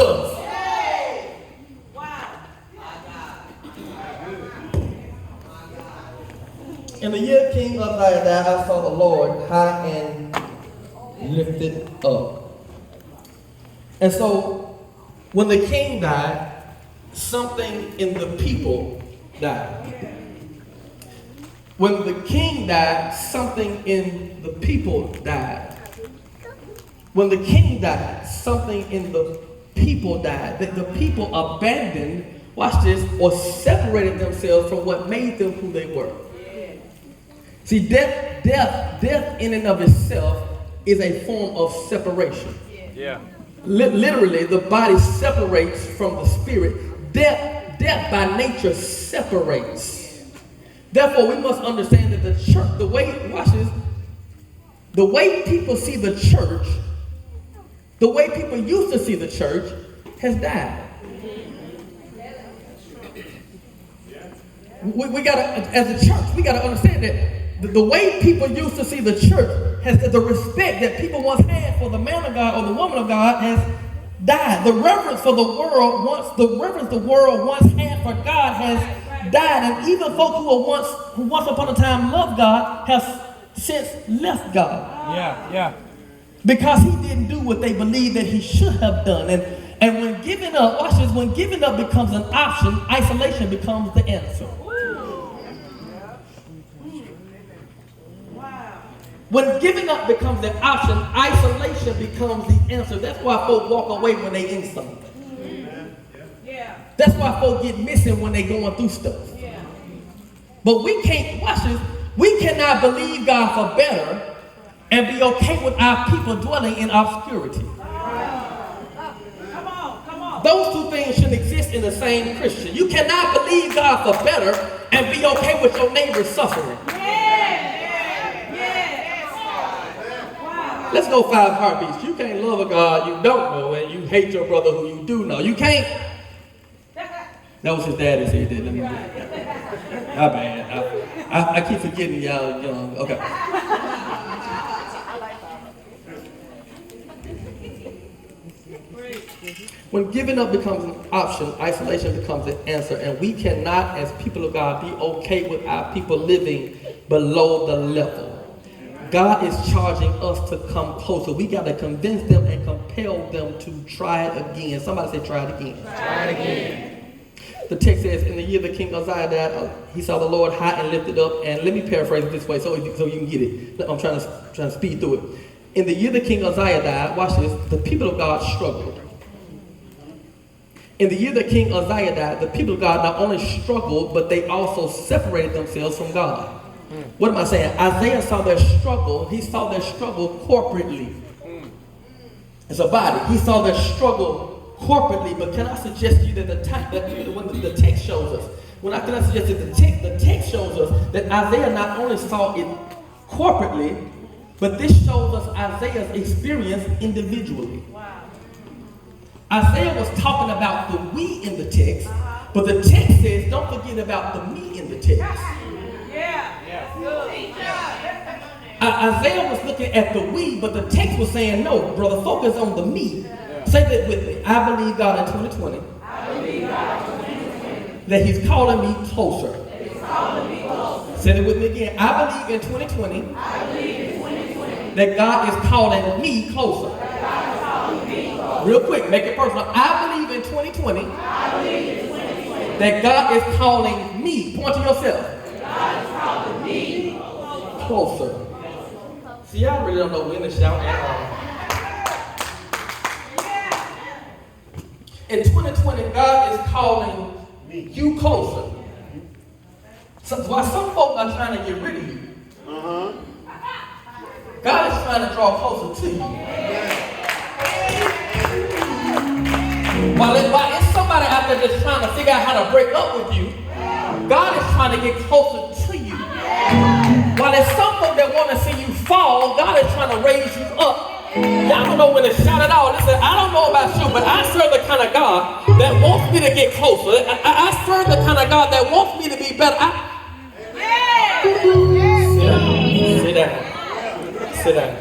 stuff. In the year King Uzziah died, I saw the Lord high and lifted up. And so, when the king died, something in the people died. When the king died, something in the people died. When the king died, something in the people died. The people abandoned, watch this, or separated themselves from what made them who they were. See, death in and of itself is a form of separation. Yeah. Literally, the body separates from the spirit. Death by nature separates. Therefore, we must understand that the church, the way people see the church, the way people used to see the church, has died. We gotta, as a church, we gotta understand that the way people used to see the church has the respect that people once had for the man of God or the woman of God has died. The reverence for the world once had for God has died, and even folk who once upon a time loved God have since left God. Yeah. Because he didn't do what they believed that he should have done. And when giving up, watch this, when giving up becomes an option, isolation becomes the answer. When giving up becomes an option, isolation becomes the answer. That's why folk walk away when they in something. That's why folk get missing when they going through stuff. But we can't, watch this, we cannot believe God for better and be okay with our people dwelling in obscurity. Come on. Those two things should exist in the same Christian. You cannot believe God for better and be okay with your neighbor suffering. Let's go 5 heartbeats. You can't love a God you don't know and you hate your brother who you do know. You can't. That was his daddy said that. Let me do it. My bad. I keep forgetting y'all young. Okay. When giving up becomes an option, isolation becomes an answer. And we cannot, as people of God, be okay with our people living below the level. God is charging us to come closer. We got to convince them and compel them to try it again. Somebody say, try it again. Try it again. The text says, in the year the king Uzziah died, he saw the Lord high and lifted up. And let me paraphrase it this way so you can get it. I'm trying to speed through it. In the year the king Uzziah died, watch this, the people of God struggled. In the year that King Uzziah died, the people of God not only struggled, but they also separated themselves from God. What am I saying? Isaiah saw their struggle. He saw their struggle corporately. As a body, he saw their struggle corporately. But can I suggest to you that when the text shows us, can I suggest that the text shows us that Isaiah not only saw it corporately, but this shows us Isaiah's experience individually. Wow. Isaiah was talking about the we in the text, but the text says don't forget about the me in the text. Isaiah was looking at the we, but the text was saying, no, brother, focus on the me. Say that with me. I believe God in 2020. That he's calling me closer. Say it with me again. I believe in 2020. That God is calling me closer. Real quick, make it personal. I believe in 2020. That God is calling me. Point to yourself. Closer. See, I really don't know when to shout at all. In 2020, God is calling you closer. So while some folk are trying to get rid of you, God is trying to draw closer to you. While it's somebody out there that's trying to figure out how to break up with you, God is trying to get closer to you. While there's some folk that want to see you fall, God is trying to raise you up. Y'all don't know when to shout at all. Listen, I don't know about you, but I serve the kind of God that wants me to get closer. I serve the kind of God that wants me to be better. Sit down. Sit down.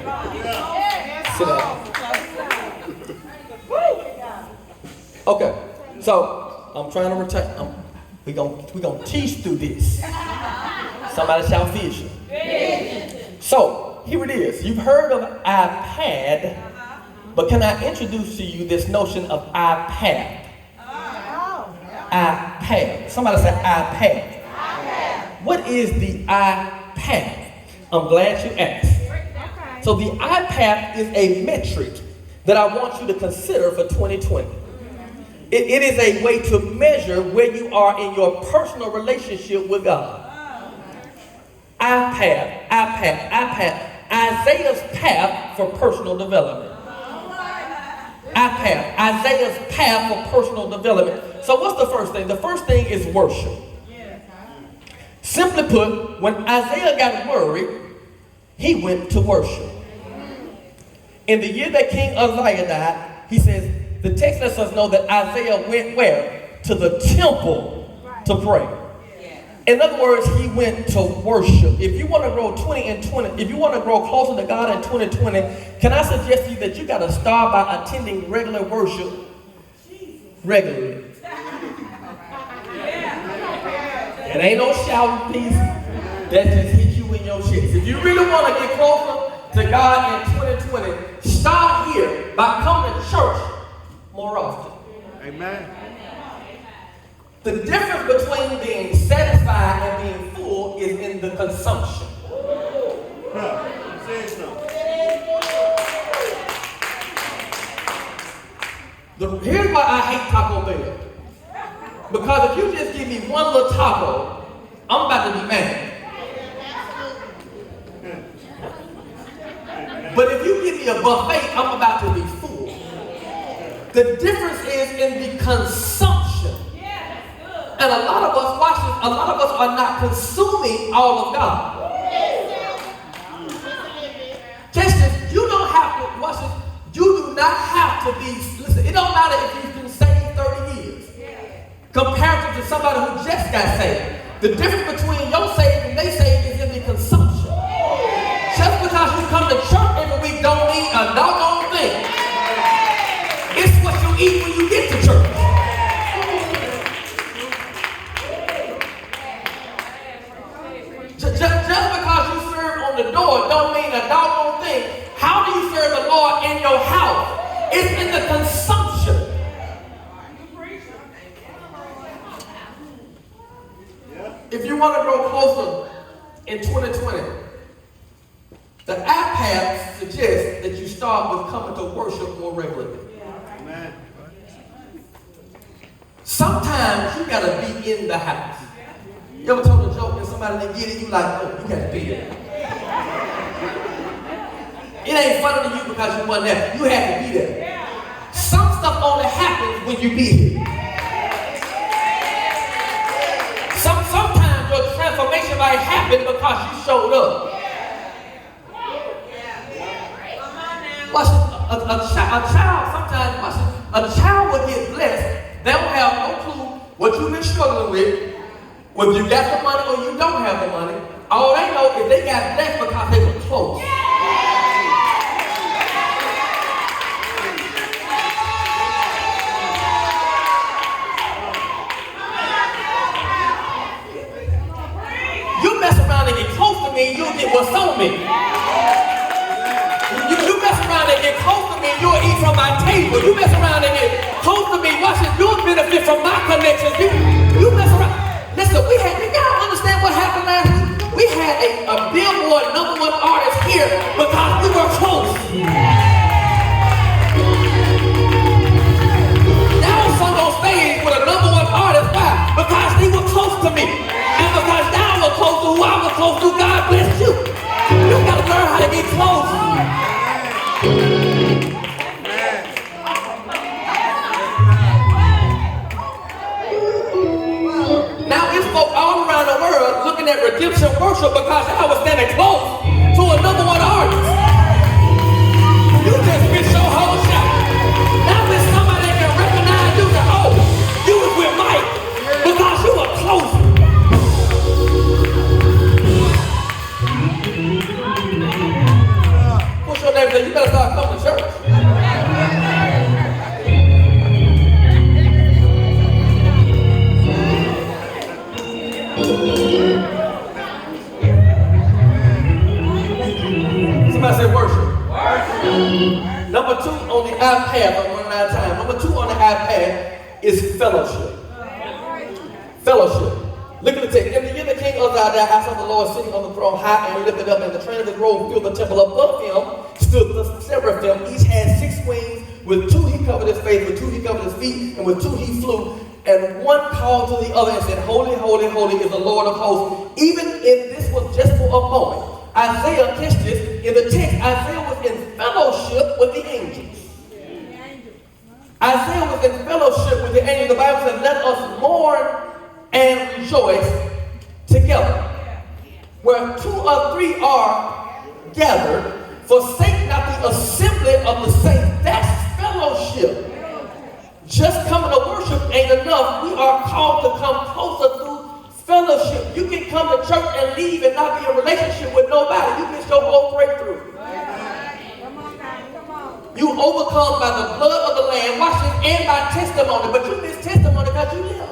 Sit down. Okay, so I'm trying to retain. We gonna teach through this. Somebody shout vision. So here it is. You've heard of iPad, but can I introduce to you this notion of iPad? iPad. Somebody say iPad. What is the iPad? I'm glad you asked. So the iPad is a metric that I want you to consider for 2020. It is a way to measure where you are in your personal relationship with God. iPad. Isaiah's path for personal development. iPad. Isaiah's path for personal development. So what's the first thing? The first thing is worship. Simply put, when Isaiah got worried, he went to worship. In the year that King Uzziah died, he says, the text lets us know that Isaiah went where? To the temple to pray. In other words, he went to worship. If you want to grow 20 and 20, if you want to grow closer to God in 2020, can I suggest to you that you got to start by attending regular worship regularly? It ain't no shouting piece that just hit you in your chest. If you really want to get closer to God in 2020, start here by coming to church more often. Amen. The difference between being satisfied and being full is in the consumption. Say something. Here's why I hate Taco Bell. Because if you just give me one little taco, I'm about to be mad. But if you give me a buffet, I'm about to be full. The difference is in the consumption. And a lot of us, watch this, a lot of us are not consuming all of God. Catch this, you don't have to, watch this, you do not have to be, listen, it don't matter if you've been saved 30 years. Compared to somebody who just got saved. The difference between your saved and they saved is in the consumption. Just because you come to church every week don't mean a doggone thing. It's what you eat when you get to church. Just because you serve on the door don't mean a doggone thing. How do you serve the Lord in your house? It's in the consumption. If you want to grow closer in 2020, the iPad suggests that you start with coming to worship more regularly. Amen. Sometimes you got to be in the house. You ever told a joke and somebody didn't get it? You like, oh, you got to be there. It ain't funny to you because you wasn't there. You had to be there. Some stuff only happens when you be here. Sometimes your transformation might happen because you showed up. Watch it. A child sometimes, watch it. A child will get blessed. They don't have no clue what you've been struggling with. Whether you got the money or you don't have the money, all they know is they got blessed because they were close. You mess around and get close to me, you'll get what's on me. You mess around and get close to me, you'll eat from my table. You mess around and get close to me, watch it, you'll benefit from my connections. You mess around. Listen, did y'all understand what happened last week? We had a Billboard #1 artist here because we were close. Y'all sung on stage with a #1 artist. Why? Because they were close to me. And because y'all were close to who I was close to, God bless you. You gotta learn how to get close. Now it's folk all around the world looking at redemption worship because I was standing close to a #1 artist. You just missed your whole shot. Now when somebody can recognize you that, oh, you was with Mike because you were close. What's your name? You better start coming to church. 9 times. Number 2 on the iPad is fellowship. Fellowship. Look at the text. In the year the king Uzziah, I saw the Lord sitting on the throne high and lifted up, and the train of his robe filled the temple. Above him stood the seraphim. Each had 6 wings. With 2 he covered his face, with 2 he covered his feet, and with 2 he flew. And one called to the other and said, Holy, holy, holy is the Lord of hosts. Even if this was just for a moment, Isaiah, catch this, in the text, Isaiah was in fellowship with the angels. Isaiah was in fellowship with the angels. The Bible says, let us mourn and rejoice together. Where 2 or 3 are gathered, forsake not the assembly of the saints. That's fellowship. Just coming to worship ain't enough. We are called to come closer through fellowship. You can come to church and leave and not be in a relationship with nobody. You miss your whole breakthrough. You overcome by the blood of the Lamb, washed and by testimony. But you miss testimony because you live.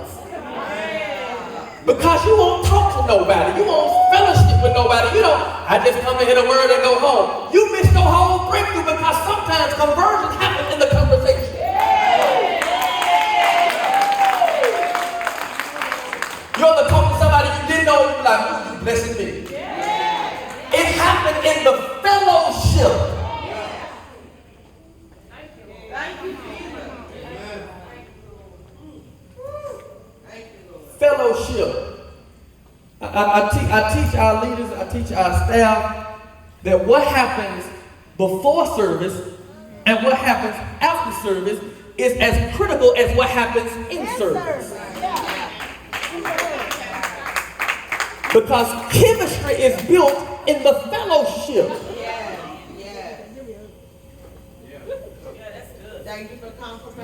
Because you won't talk to nobody. You won't fellowship with nobody. You don't, I just come to hear the word and go home. You miss your whole breakthrough because sometimes conversion happens in the conversation. You ever talk to somebody you didn't know, you be like, ooh, you blessing me. It happened in the fellowship. Fellowship. I teach our leaders, I teach our staff that what happens before service and what happens after service is as critical as what happens in service. Because chemistry is built in the fellowship.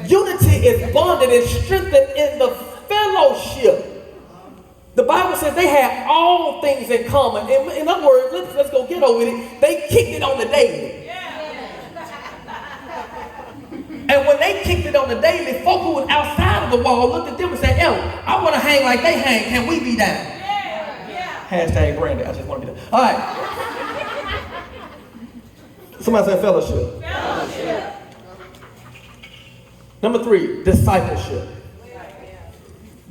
Unity is bonded and strengthened in the fellowship. The Bible says they had all things in common. In other words, let's go get over it. They kicked it on the daily. And when they kicked it on the daily, folk who was outside of the wall looked at them and said, "Yo, I want to hang like they hang. Can we be down?" Hashtag Brandy. I just want to be down. All right. Somebody say fellowship. Fellowship. Number 3, discipleship.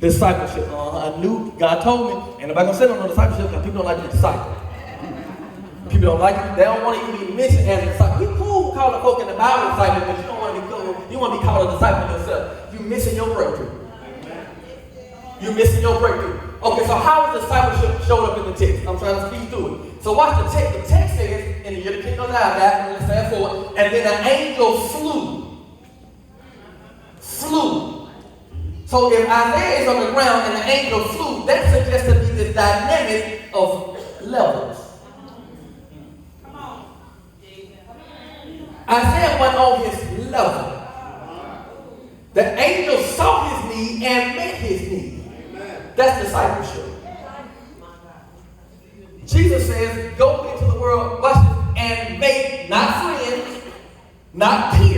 Discipleship. I knew God told me, and if I gonna say no discipleship, because people don't like to be discipled. People don't like it. They don't want to even be mentioned as a disciple. We cool calling folk in the Bible disciples, but you don't want to be cool. You want to be called a disciple yourself. You're missing your breakthrough. You're missing your breakthrough. Okay, so how is discipleship showed up in the text? I'm trying to speak through it. So watch the text. The text says, in the year the king Uzziah died, let's fast forward, and then an angel flew. So if Isaiah is on the ground and the angel flew, that suggests to me this dynamic of levels. Isaiah went on his level. The angel saw his need and met his need. That's discipleship. Jesus says, go into the world, watch this, and make not friends, not peers,